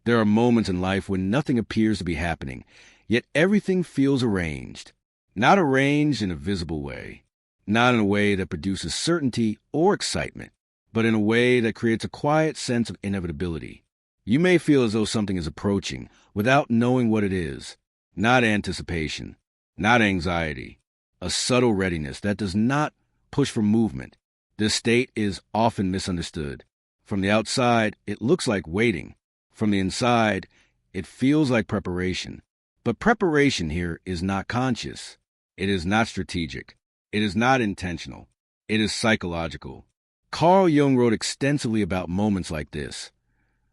There are moments in life when nothing appears to be happening, yet everything feels arranged. Not arranged in a visible way, not in a way that produces certainty or excitement, but in a way that creates a quiet sense of inevitability. You may feel as though something is approaching without knowing what it is. Not anticipation, not anxiety, a subtle readiness that does not push for movement. This state is often misunderstood. From the outside, it looks like waiting. From the inside, it feels like preparation. But preparation here is not conscious. It is not strategic. It is not intentional. It is psychological. Carl Jung wrote extensively about moments like this,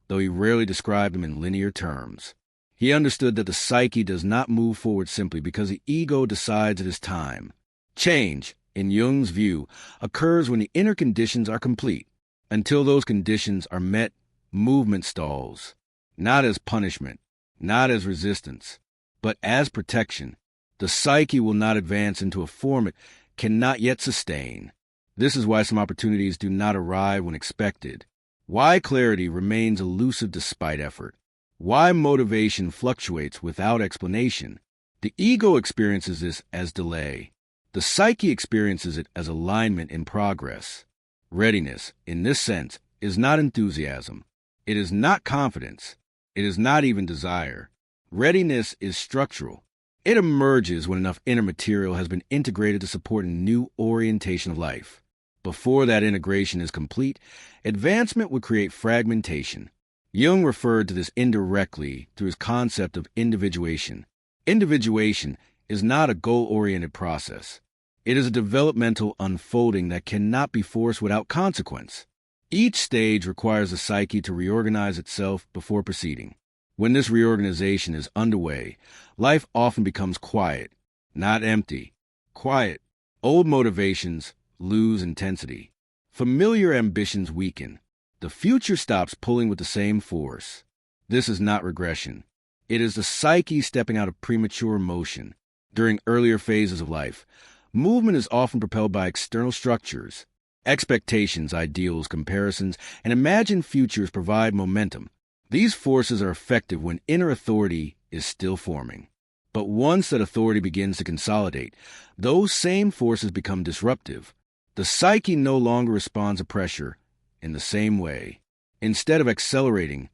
though he rarely described them in linear terms. He understood that the psyche does not move forward simply because the ego decides it is time. Change, in Jung's view, occurs when the inner conditions are complete. Until those conditions are met, movement stalls, not as punishment, not as resistance, but as protection. The psyche will not advance into a form it cannot yet sustain. This is why some opportunities do not arrive when expected. Why clarity remains elusive despite effort. Why motivation fluctuates without explanation. The ego experiences this as delay. The psyche experiences it as alignment in progress. Readiness, in this sense, is not enthusiasm. It is not confidence. It is not even desire. Readiness is structural. It emerges when enough inner material has been integrated to support a new orientation of life. Before that integration is complete, advancement would create fragmentation. Jung referred to this indirectly through his concept of individuation. Individuation is not a goal-oriented process. It is a developmental unfolding that cannot be forced without consequence. Each stage requires the psyche to reorganize itself before proceeding. When this reorganization is underway, life often becomes quiet, not empty. Quiet. Old motivations lose intensity. Familiar ambitions weaken. The future stops pulling with the same force. This is not regression. It is the psyche stepping out of premature motion. During earlier phases of life, movement is often propelled by external structures. Expectations, ideals, comparisons, and imagined futures provide momentum. These forces are effective when inner authority is still forming. But once that authority begins to consolidate, those same forces become disruptive. The psyche no longer responds to pressure in the same way. Instead of accelerating,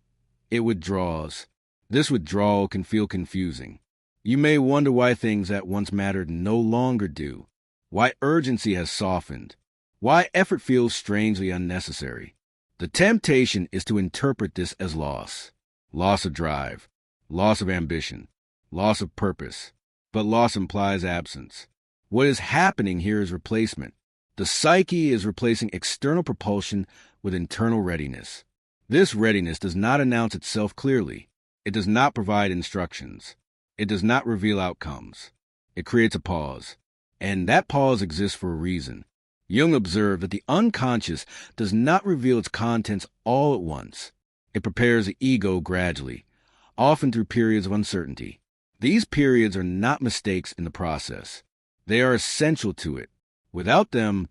it withdraws. This withdrawal can feel confusing. You may wonder why things that once mattered no longer do, why urgency has softened, why effort feels strangely unnecessary. The temptation is to interpret this as loss. Loss of drive, loss of ambition, loss of purpose. But loss implies absence. What is happening here is replacement. The psyche is replacing external propulsion with internal readiness. This readiness does not announce itself clearly. It does not provide instructions. It does not reveal outcomes. It creates a pause. And that pause exists for a reason. Jung observed that the unconscious does not reveal its contents all at once. It prepares the ego gradually, often through periods of uncertainty. These periods are not mistakes in the process. They are essential to it. Without them,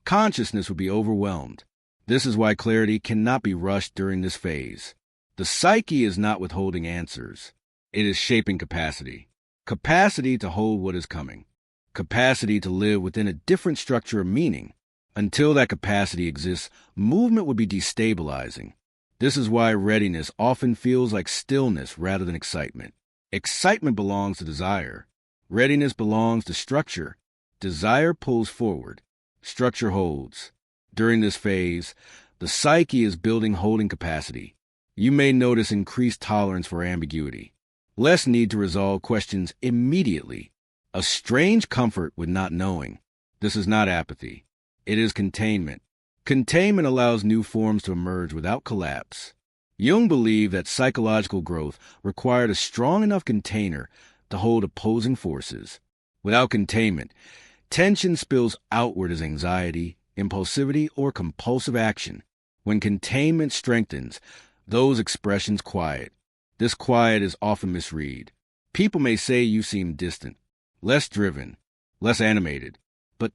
consciousness would be overwhelmed. This is why clarity cannot be rushed during this phase. The psyche is not withholding answers. It is shaping capacity. Capacity to hold what is coming. Capacity to live within a different structure of meaning. Until that capacity exists, movement would be destabilizing. This is why readiness often feels like stillness rather than excitement. Excitement belongs to desire. Readiness belongs to structure. Desire pulls forward. Structure holds. During this phase, the psyche is building holding capacity. You may notice increased tolerance for ambiguity. Less need to resolve questions immediately. A strange comfort with not knowing. This is not apathy. It is containment. Containment allows new forms to emerge without collapse. Jung believed that psychological growth required a strong enough container to hold opposing forces. Without containment, tension spills outward as anxiety, impulsivity, or compulsive action. When containment strengthens, those expressions quiet. This quiet is often misread. People may say you seem distant, less driven, less animated. But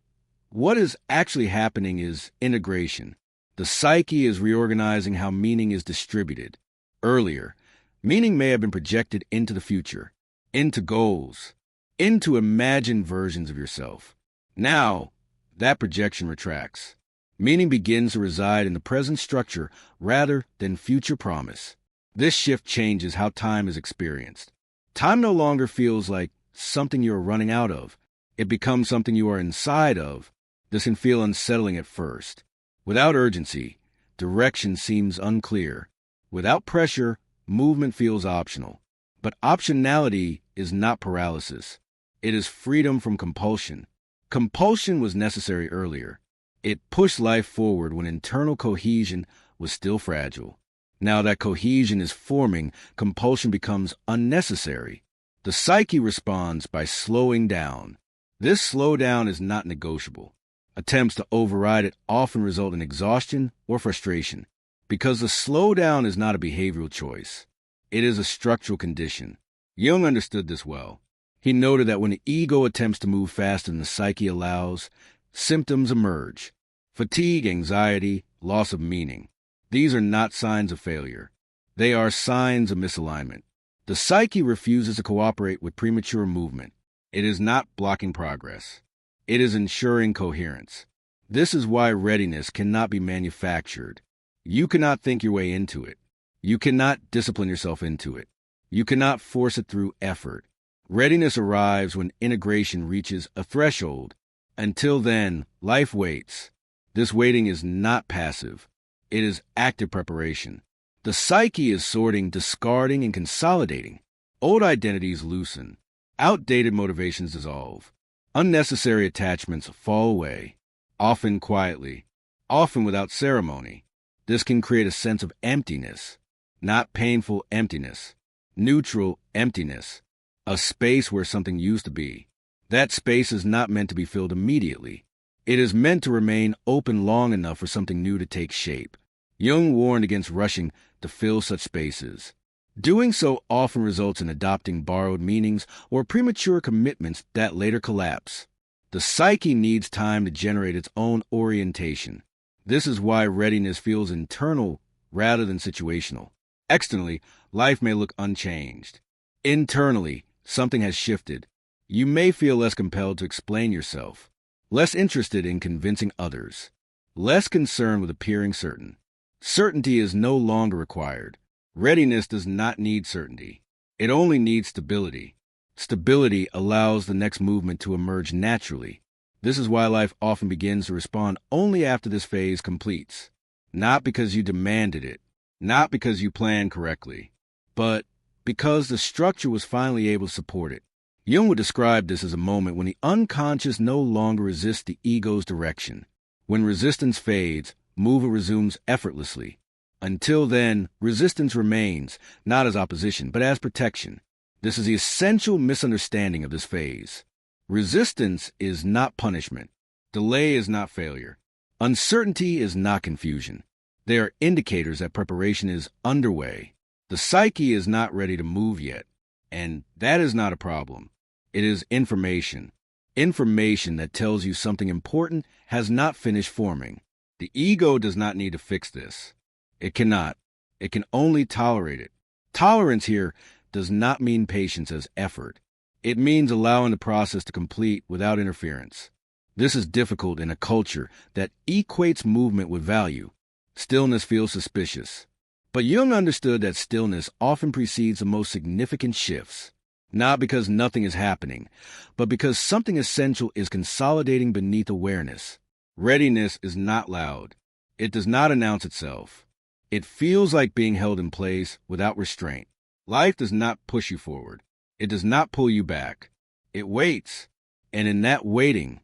what is actually happening is integration. The psyche is reorganizing how meaning is distributed. Earlier, Meaning may have been projected into the future, into goals, into imagined versions of yourself. Now, that projection retracts. Meaning begins to reside in the present structure rather than future promise. This shift changes how time is experienced. Time no longer feels like something you are running out of. It becomes something you are inside of. This can feel unsettling at first. Without urgency, direction seems unclear. Without pressure, movement feels optional. But optionality is not paralysis. It is freedom from compulsion. Compulsion was necessary earlier. It pushed life forward when internal cohesion was still fragile. Now that cohesion is forming, compulsion becomes unnecessary. The psyche responds by slowing down. This slowdown is not negotiable. Attempts to override it often result in exhaustion or frustration, because the slowdown is not a behavioral choice. It is a structural condition. Jung understood this well. He noted that when the ego attempts to move faster than the psyche allows, symptoms emerge: fatigue, anxiety, loss of meaning. These are not signs of failure. They are signs of misalignment. The psyche refuses to cooperate with premature movement. It is not blocking progress. It is ensuring coherence. This is why readiness cannot be manufactured. You cannot think your way into it. You cannot discipline yourself into it. You cannot force it through effort. Readiness arrives when integration reaches a threshold. Until then, life waits. This waiting is not passive. It is active preparation. The psyche is sorting, discarding, and consolidating. Old identities loosen. Outdated motivations dissolve. Unnecessary attachments fall away, often quietly, often without ceremony. This can create a sense of emptiness, not painful emptiness, neutral emptiness, a space where something used to be. That space is not meant to be filled immediately. It is meant to remain open long enough for something new to take shape. Jung warned against rushing to fill such spaces. Doing so often results in adopting borrowed meanings or premature commitments that later collapse. The psyche needs time to generate its own orientation. This is why readiness feels internal rather than situational. Externally, life may look unchanged. Internally, something has shifted. You may feel less compelled to explain yourself, less interested in convincing others, less concerned with appearing certain. Certainty is no longer required. Readiness does not need certainty. It only needs stability. Stability allows the next movement to emerge naturally. This is why life often begins to respond only after this phase completes. Not because you demanded it, not because you planned correctly, but because the structure was finally able to support it. Jung would describe this as a moment when the unconscious no longer resists the ego's direction. When resistance fades, movement resumes effortlessly. Until then, resistance remains, not as opposition, but as protection. This is the essential misunderstanding of this phase. Resistance is not punishment. Delay is not failure. Uncertainty is not confusion. They are indicators that preparation is underway. The psyche is not ready to move yet, and that is not a problem. It is information. Information that tells you something important has not finished forming. The ego does not need to fix this. It cannot. It can only tolerate it. Tolerance here does not mean patience as effort. It means allowing the process to complete without interference. This is difficult in a culture that equates movement with value. Stillness feels suspicious. But Jung understood that stillness often precedes the most significant shifts, not because nothing is happening, but because something essential is consolidating beneath awareness. Readiness is not loud. It does not announce itself. It feels like being held in place without restraint. Life does not push you forward. It does not pull you back. It waits, and in that waiting,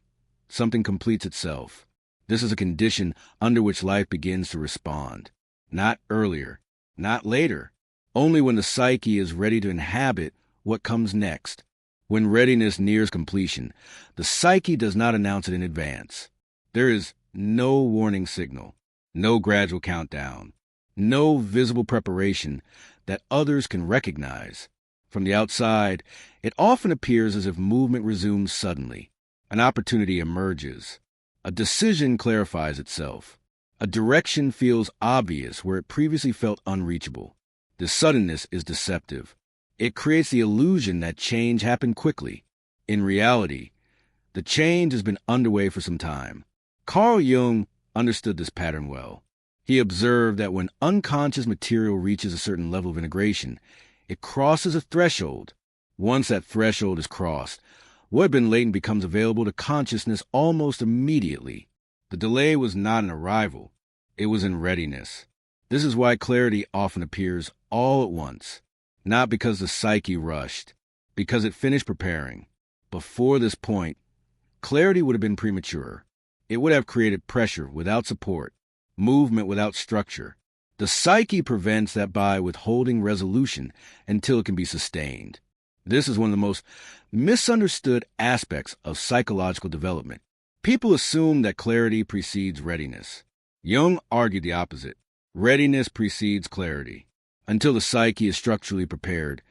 something completes itself. This is a condition under which life begins to respond. Not earlier, not later, only when the psyche is ready to inhabit what comes next. When readiness nears completion, the psyche does not announce it in advance. There is no warning signal, no gradual countdown, no visible preparation that others can recognize. From the outside, it often appears as if movement resumes suddenly. An opportunity emerges. A decision clarifies itself. A direction feels obvious where it previously felt unreachable. The suddenness is deceptive. It creates the illusion that change happened quickly. In reality, the change has been underway for some time. Carl Jung understood this pattern well. He observed that when unconscious material reaches a certain level of integration, it crosses a threshold. Once that threshold is crossed, what had been latent becomes available to consciousness almost immediately. The delay was not an arrival. It was in readiness. This is why clarity often appears all at once, not because the psyche rushed, because it finished preparing. Before this point, clarity would have been premature. It would have created pressure without support, movement without structure. The psyche prevents that by withholding resolution until it can be sustained. This is one of the most misunderstood aspects of psychological development. People assume that clarity precedes readiness. Jung argued the opposite. Readiness precedes clarity. Until the psyche is structurally prepared,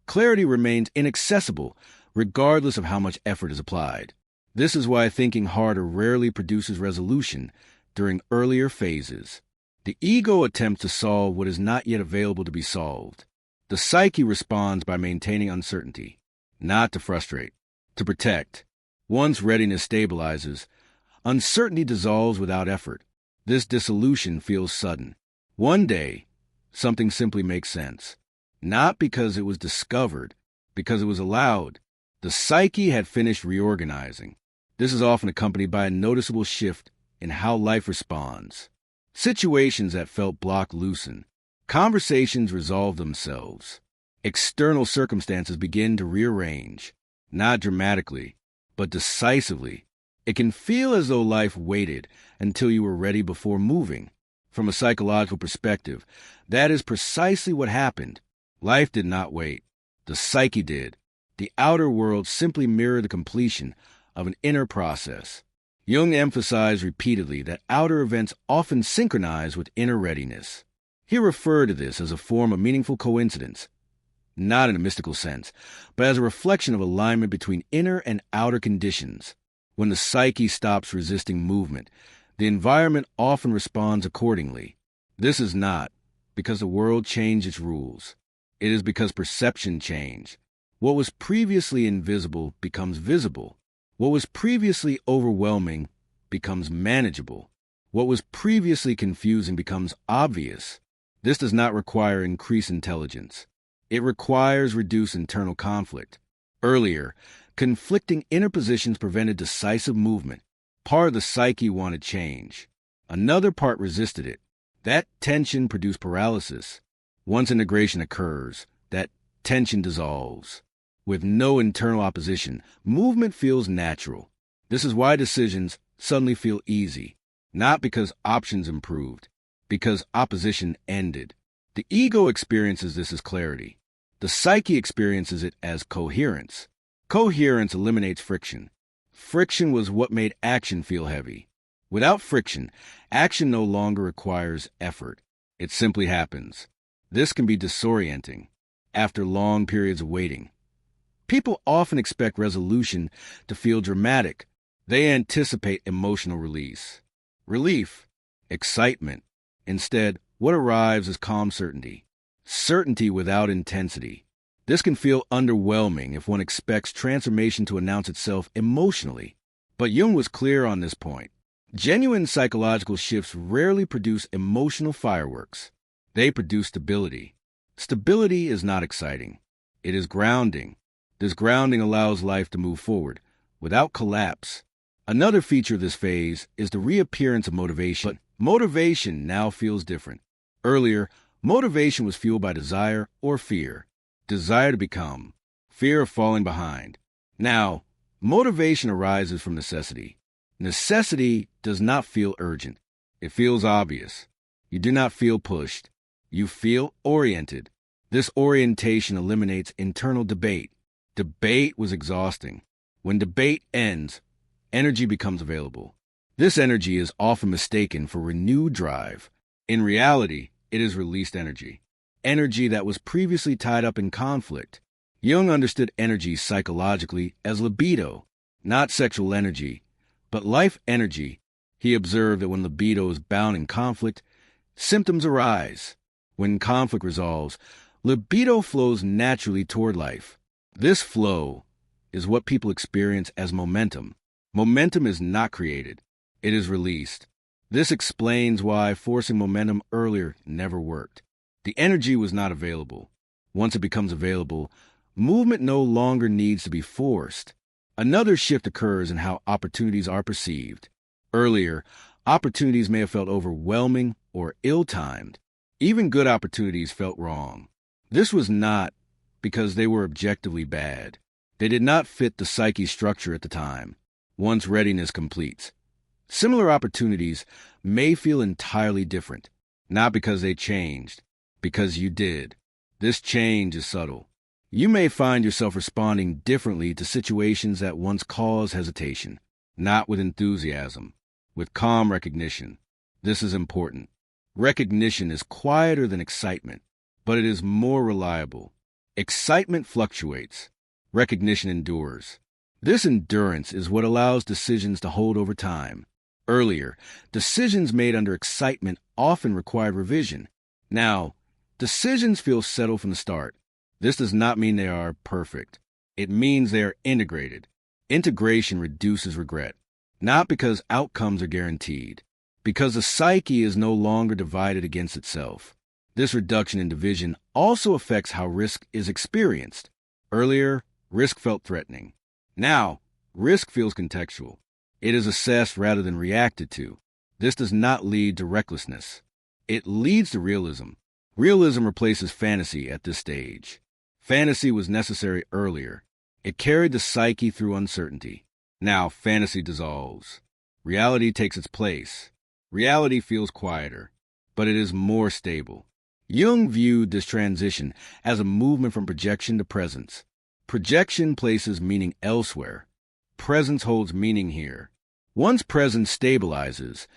clarity remains inaccessible regardless of how much effort is applied. This is why thinking harder rarely produces resolution during earlier phases. The ego attempts to solve what is not yet available to be solved. The psyche responds by maintaining uncertainty, not to frustrate, to protect. Once readiness stabilizes, uncertainty dissolves without effort. This dissolution feels sudden. One day, something simply makes sense. Not because it was discovered, because it was allowed. The psyche had finished reorganizing. This is often accompanied by a noticeable shift in how life responds. Situations that felt blocked loosen. Conversations resolve themselves. External circumstances begin to rearrange, not dramatically, but decisively. It can feel as though life waited until you were ready before moving. From a psychological perspective, that is precisely what happened. Life did not wait. The psyche did. The outer world simply mirrored the completion of an inner process. Jung emphasized repeatedly that outer events often synchronize with inner readiness. He referred to this as a form of meaningful coincidence, not in a mystical sense, but as a reflection of alignment between inner and outer conditions. When the psyche stops resisting movement, the environment often responds accordingly. This is not because the world changed its rules. It is because perception changed. What was previously invisible becomes visible. What was previously overwhelming becomes manageable. What was previously confusing becomes obvious. This does not require increased intelligence. It requires reduced internal conflict. Earlier, conflicting inner positions prevented decisive movement. Part of the psyche wanted change. Another part resisted it. That tension produced paralysis. Once integration occurs, that tension dissolves. With no internal opposition, movement feels natural. This is why decisions suddenly feel easy, not because options improved, because opposition ended. The ego experiences this as clarity. The psyche experiences it as coherence. Coherence eliminates friction. Friction was what made action feel heavy. Without friction, action no longer requires effort. It simply happens. This can be disorienting after long periods of waiting. People often expect resolution to feel dramatic. They anticipate emotional release. Relief, excitement. Instead, what arrives is calm certainty. Certainty without intensity. This can feel underwhelming if one expects transformation to announce itself emotionally. But Jung was clear on this point. Genuine psychological shifts rarely produce emotional fireworks. They produce stability. Stability is not exciting. It is grounding. This grounding allows life to move forward without collapse. Another feature of this phase is the reappearance of motivation. But motivation now feels different. Earlier, motivation was fueled by desire or fear. Desire to become, fear of falling behind. Now, motivation arises from necessity. Necessity does not feel urgent. It feels obvious. You do not feel pushed. You feel oriented. This orientation eliminates internal debate. Debate was exhausting. When debate ends, energy becomes available. This energy is often mistaken for renewed drive. In reality, it is released energy. Energy that was previously tied up in conflict. Jung understood energy psychologically as libido, not sexual energy, but life energy. He observed that when libido is bound in conflict, symptoms arise. When conflict resolves, libido flows naturally toward life. This flow is what people experience as momentum. Momentum is not created, it is released. This explains why forcing momentum earlier never worked. The energy was not available. Once it becomes available, movement no longer needs to be forced. Another shift occurs in how opportunities are perceived. Earlier, opportunities may have felt overwhelming or ill-timed. Even good opportunities felt wrong. This was not because they were objectively bad. They did not fit the psyche structure at the time. Once readiness completes, similar opportunities may feel entirely different, not because they changed, because you did. This change is subtle. You may find yourself responding differently to situations that once caused hesitation, not with enthusiasm, with calm recognition. This is important. Recognition is quieter than excitement, but it is more reliable. Excitement fluctuates. Recognition endures. This endurance is what allows decisions to hold over time. Earlier, decisions made under excitement often required revision. Now, decisions feel settled from the start. This does not mean they are perfect. It means they are integrated. Integration reduces regret, not because outcomes are guaranteed, because the psyche is no longer divided against itself. This reduction in division also affects how risk is experienced. Earlier, risk felt threatening. Now, risk feels contextual. It is assessed rather than reacted to. This does not lead to recklessness. It leads to realism. Realism replaces fantasy at this stage. Fantasy was necessary earlier. It carried the psyche through uncertainty. Now, fantasy dissolves. Reality takes its place. Reality feels quieter, but it is more stable. Jung viewed this transition as a movement from projection to presence. Projection places meaning elsewhere. Presence holds meaning here. Once presence stabilizes,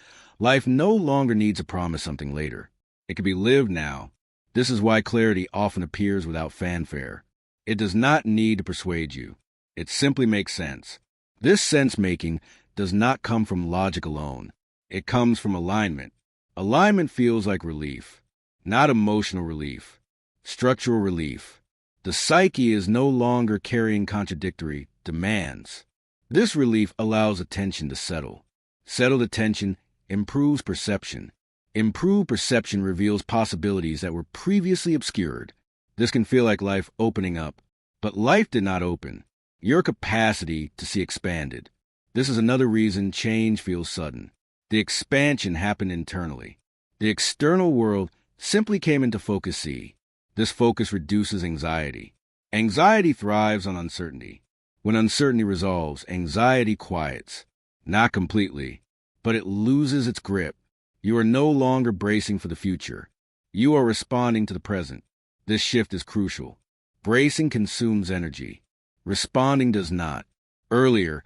life no longer needs to promise something later. It can be lived now. This is why clarity often appears without fanfare. It does not need to persuade you. It simply makes sense. This sense-making does not come from logic alone. It comes from alignment. Alignment feels like relief, not emotional relief, structural relief. The psyche is no longer carrying contradictory demands. This relief allows attention to settle. Settled attention improves perception. Improved perception reveals possibilities that were previously obscured. This can feel like life opening up, but life did not open. Your capacity to see expanded. This is another reason change feels sudden. The expansion happened internally. The external world simply came into focus C. This focus reduces anxiety. Anxiety thrives on uncertainty. When uncertainty resolves, anxiety quiets. Not completely, but it loses its grip. You are no longer bracing for the future. You are responding to the present. This shift is crucial. Bracing consumes energy. Responding does not. Earlier,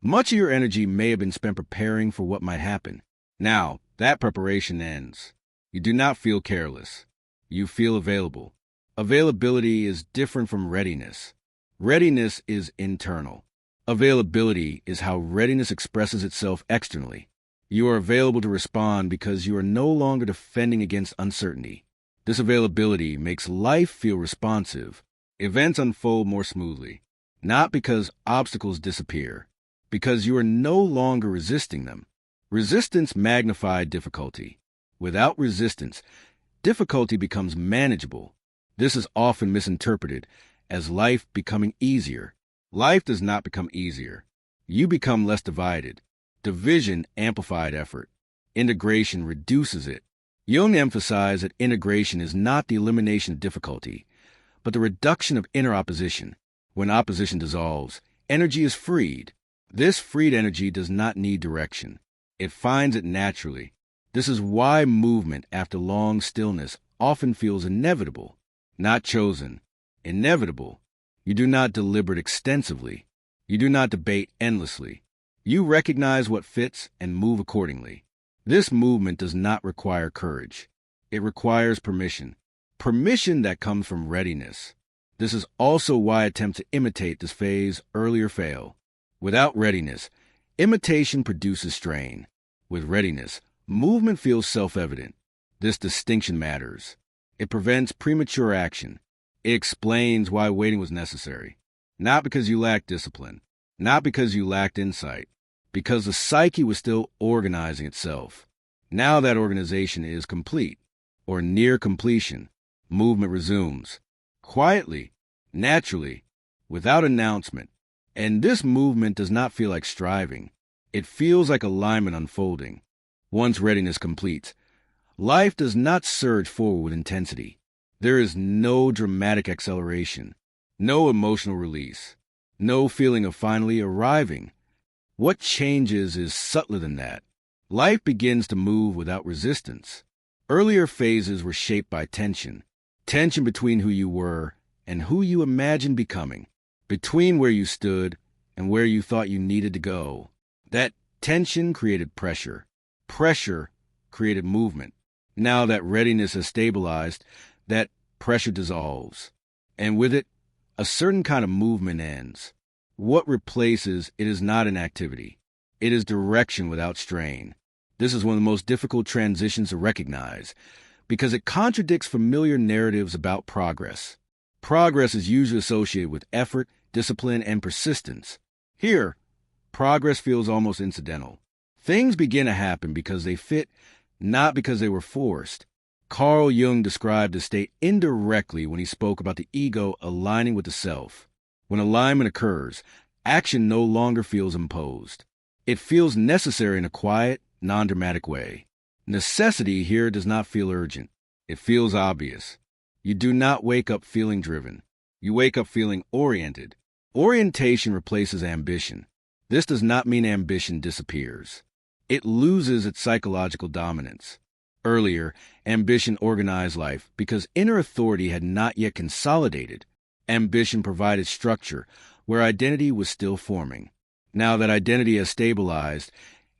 much of your energy may have been spent preparing for what might happen. Now, that preparation ends. You do not feel careless. You feel available. Availability is different from readiness. Readiness is internal. Availability is how readiness expresses itself externally. You are available to respond because you are no longer defending against uncertainty. This availability makes life feel responsive. Events unfold more smoothly, not because obstacles disappear, because you are no longer resisting them. Resistance magnifies difficulty. Without resistance, difficulty becomes manageable. This is often misinterpreted as life becoming easier. Life does not become easier. You become less divided. Division amplified effort. Integration reduces it. Jung emphasized that integration is not the elimination of difficulty, but the reduction of inner opposition. When opposition dissolves, energy is freed. This freed energy does not need direction. It finds it naturally. This is why movement after long stillness often feels inevitable, not chosen. Inevitable. You do not deliberate extensively. You do not debate endlessly. You recognize what fits and move accordingly. This movement does not require courage. It requires permission. Permission that comes from readiness. This is also why attempts to imitate this phase earlier fail. Without readiness, imitation produces strain. With readiness, movement feels self-evident. This distinction matters. It prevents premature action. It explains why waiting was necessary. Not because you lacked discipline, not because you lacked insight, because the psyche was still organizing itself. Now that organization is complete, or near completion, movement resumes. Quietly, naturally, without announcement. And this movement does not feel like striving. It feels like alignment unfolding. Once readiness completes, life does not surge forward with intensity. There is no dramatic acceleration, no emotional release, no feeling of finally arriving. What changes is subtler than that. Life begins to move without resistance. Earlier phases were shaped by tension between who you were and who you imagined becoming, between where you stood and where you thought you needed to go. That tension created pressure. Pressure created movement. Now that readiness has stabilized, that pressure dissolves. And with it, a certain kind of movement ends. What replaces it is not inactivity. It is direction without strain. This is one of the most difficult transitions to recognize because it contradicts familiar narratives about progress. Progress is usually associated with effort, discipline, and persistence. Here, progress feels almost incidental. Things begin to happen because they fit, not because they were forced. Carl Jung described this state indirectly when he spoke about the ego aligning with the self. When alignment occurs, action no longer feels imposed. It feels necessary in a quiet, non-dramatic way. Necessity here does not feel urgent. It feels obvious. You do not wake up feeling driven. You wake up feeling oriented. Orientation replaces ambition. This does not mean ambition disappears. It loses its psychological dominance. Earlier, ambition organized life because inner authority had not yet consolidated. Ambition provided structure where identity was still forming. Now that identity has stabilized,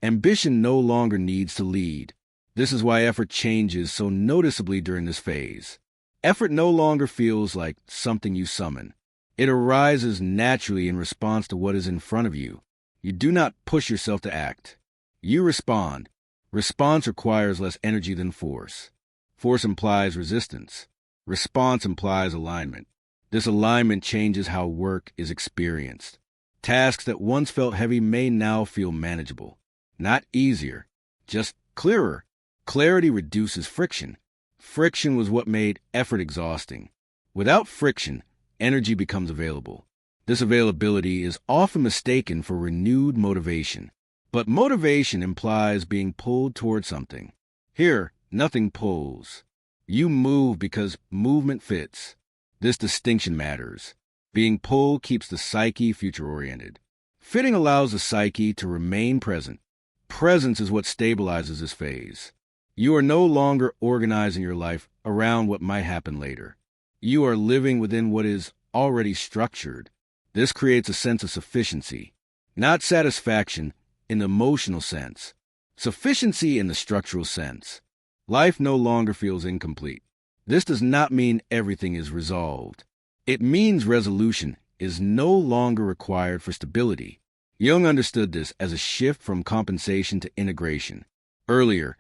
ambition no longer needs to lead. This is why effort changes so noticeably during this phase. Effort no longer feels like something you summon. It arises naturally in response to what is in front of you. You do not push yourself to act. You respond. Response requires less energy than force. Force implies resistance. Response implies alignment. This alignment changes how work is experienced. Tasks that once felt heavy may now feel manageable. Not easier, just clearer. Clarity reduces friction. Friction was what made effort exhausting. Without friction, energy becomes available. This availability is often mistaken for renewed motivation. But motivation implies being pulled toward something. Here, nothing pulls. You move because movement fits. This distinction matters. Being pulled keeps the psyche future-oriented. Fitting allows the psyche to remain present. Presence is what stabilizes this phase. You are no longer organizing your life around what might happen later. You are living within what is already structured. This creates a sense of sufficiency, not satisfaction in the emotional sense, sufficiency in the structural sense. Life no longer feels incomplete. This does not mean everything is resolved. It means resolution is no longer required for stability. Jung understood this as a shift from compensation to integration. Earlier,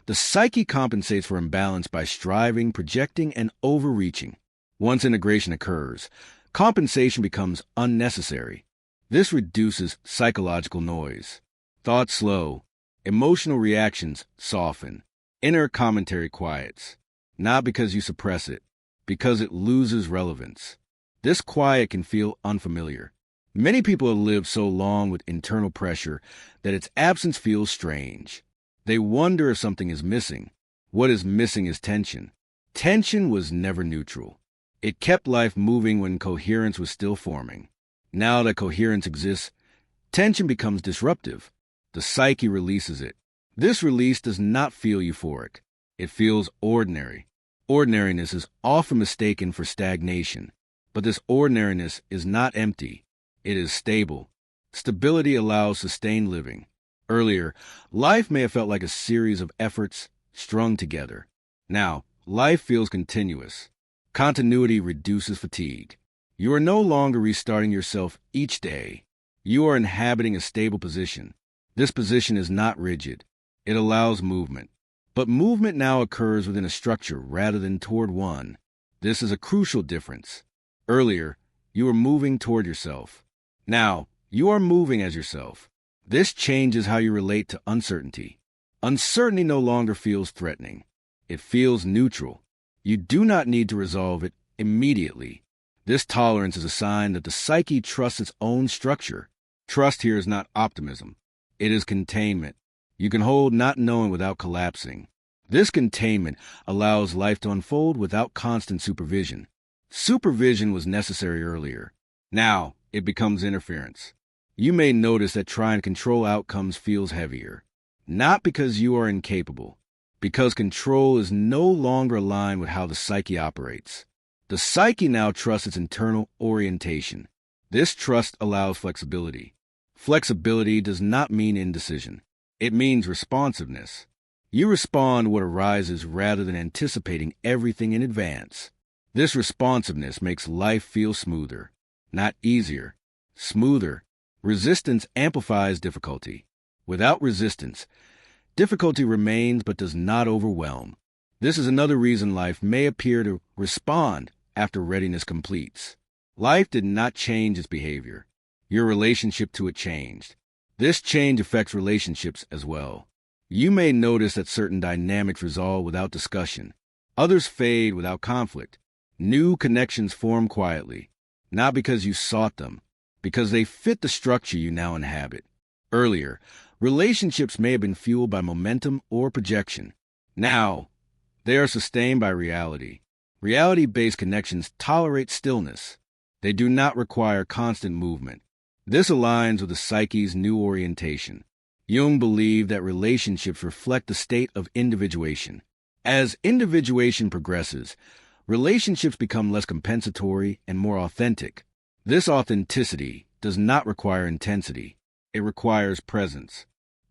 the psyche compensates for imbalance by striving, projecting, and overreaching. Once integration occurs, compensation becomes unnecessary. This reduces psychological noise. Thoughts slow. Emotional reactions soften. Inner commentary quiets. Not because you suppress it, because it loses relevance. This quiet can feel unfamiliar. Many people have lived so long with internal pressure that its absence feels strange. They wonder if something is missing. What is missing is tension. Tension was never neutral. It kept life moving when coherence was still forming. Now that coherence exists, tension becomes disruptive. The psyche releases it. This release does not feel euphoric. It feels ordinary. Ordinariness is often mistaken for stagnation, but this ordinariness is not empty. It is stable. Stability allows sustained living. Earlier, life may have felt like a series of efforts strung together. Now, life feels continuous. Continuity reduces fatigue. You are no longer restarting yourself each day. You are inhabiting a stable position. This position is not rigid. It allows movement. But movement now occurs within a structure rather than toward one. This is a crucial difference. Earlier, you were moving toward yourself. Now, you are moving as yourself. This changes how you relate to uncertainty. Uncertainty no longer feels threatening. It feels neutral. You do not need to resolve it immediately. This tolerance is a sign that the psyche trusts its own structure. Trust here is not optimism. It is containment. You can hold not knowing without collapsing. This containment allows life to unfold without constant supervision. Supervision was necessary earlier. Now, it becomes interference. You may notice that trying to control outcomes feels heavier. Not because you are incapable, because control is no longer aligned with how the psyche operates. The psyche now trusts its internal orientation. This trust allows flexibility. Flexibility does not mean indecision. It means responsiveness. You respond to what arises rather than anticipating everything in advance. This responsiveness makes life feel smoother, not easier, smoother. Resistance amplifies difficulty. Without resistance, difficulty remains but does not overwhelm. This is another reason life may appear to respond after readiness completes. Life did not change its behavior. Your relationship to it changed. This change affects relationships as well. You may notice that certain dynamics resolve without discussion. Others fade without conflict. New connections form quietly, not because you sought them, because they fit the structure you now inhabit. Earlier, relationships may have been fueled by momentum or projection. Now, they are sustained by reality. Reality-based connections tolerate stillness. They do not require constant movement. This aligns with the psyche's new orientation. Jung believed that relationships reflect the state of individuation. As individuation progresses, relationships become less compensatory and more authentic. This authenticity does not require intensity. It requires presence.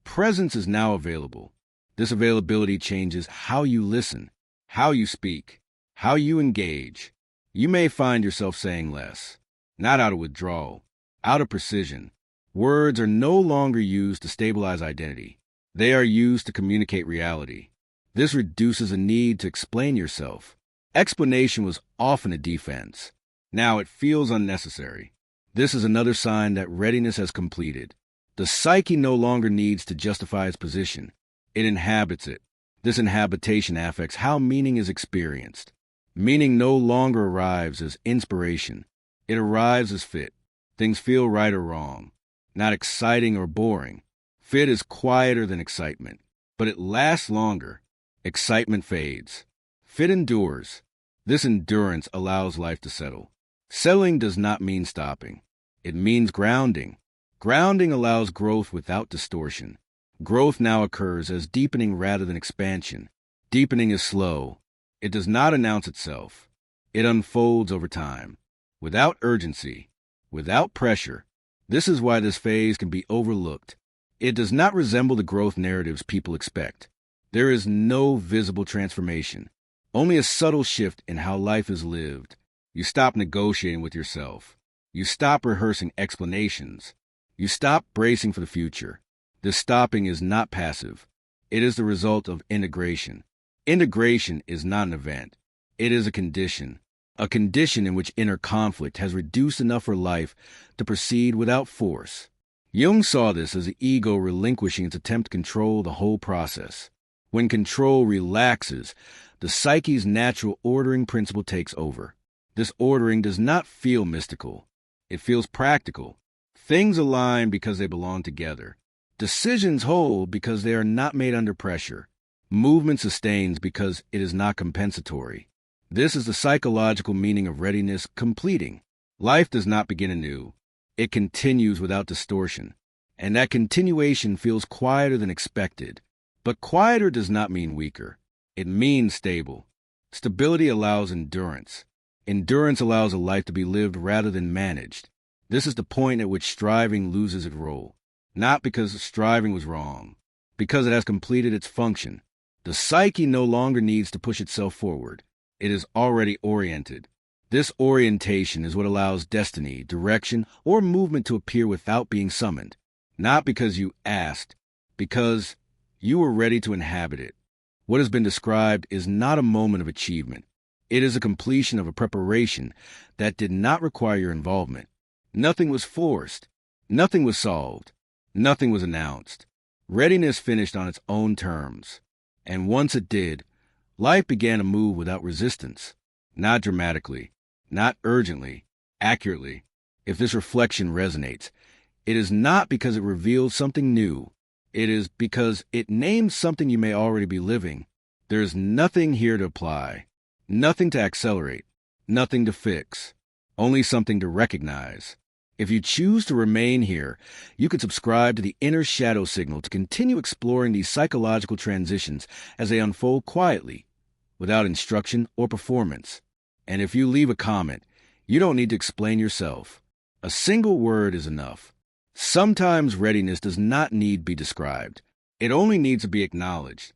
Presence is now available. This availability changes how you listen, how you speak, how you engage. You may find yourself saying less, not out of withdrawal, out of precision. Words are no longer used to stabilize identity. They are used to communicate reality. This reduces a need to explain yourself. Explanation was often a defense. Now it feels unnecessary. This is another sign that readiness has completed. The psyche no longer needs to justify its position. It inhabits it. This inhabitation affects how meaning is experienced. Meaning no longer arrives as inspiration. It arrives as fit. Things feel right or wrong, not exciting or boring. Fit is quieter than excitement, but it lasts longer. Excitement fades. Fit endures. This endurance allows life to settle. Settling does not mean stopping. It means grounding. Grounding allows growth without distortion. Growth now occurs as deepening rather than expansion. Deepening is slow. It does not announce itself. It unfolds over time, without urgency, without pressure. This is why this phase can be overlooked. It does not resemble the growth narratives people expect. There is no visible transformation, only a subtle shift in how life is lived. You stop negotiating with yourself. You stop rehearsing explanations. You stop bracing for the future. This stopping is not passive. It is the result of integration. Integration is not an event. It is a condition in which inner conflict has reduced enough for life to proceed without force. Jung saw this as the ego relinquishing its attempt to control the whole process. When control relaxes, the psyche's natural ordering principle takes over. This ordering does not feel mystical. It feels practical. Things align because they belong together. Decisions hold because they are not made under pressure. Movement sustains because it is not compensatory. This is the psychological meaning of readiness completing. Life does not begin anew. It continues without distortion. And that continuation feels quieter than expected. But quieter does not mean weaker. It means stable. Stability allows endurance. Endurance allows a life to be lived rather than managed. This is the point at which striving loses its role. Not because striving was wrong, because it has completed its function. The psyche no longer needs to push itself forward. It is already oriented. This orientation is what allows destiny, direction, or movement to appear without being summoned. Not because you asked, because you were ready to inhabit it. What has been described is not a moment of achievement. It is a completion of a preparation that did not require your involvement. Nothing was forced. Nothing was solved. Nothing was announced. Readiness finished on its own terms. And once it did, life began to move without resistance. Not dramatically, not urgently, accurately. If this reflection resonates, it is not because it reveals something new. It is because it names something you may already be living. There is nothing here to apply, nothing to accelerate, nothing to fix, only something to recognize. If you choose to remain here, you can subscribe to the inner shadow signal to continue exploring these psychological transitions as they unfold quietly, without instruction or performance. And if you leave a comment, you don't need to explain yourself. A single word is enough. Sometimes readiness does not need to be described. It only needs to be acknowledged.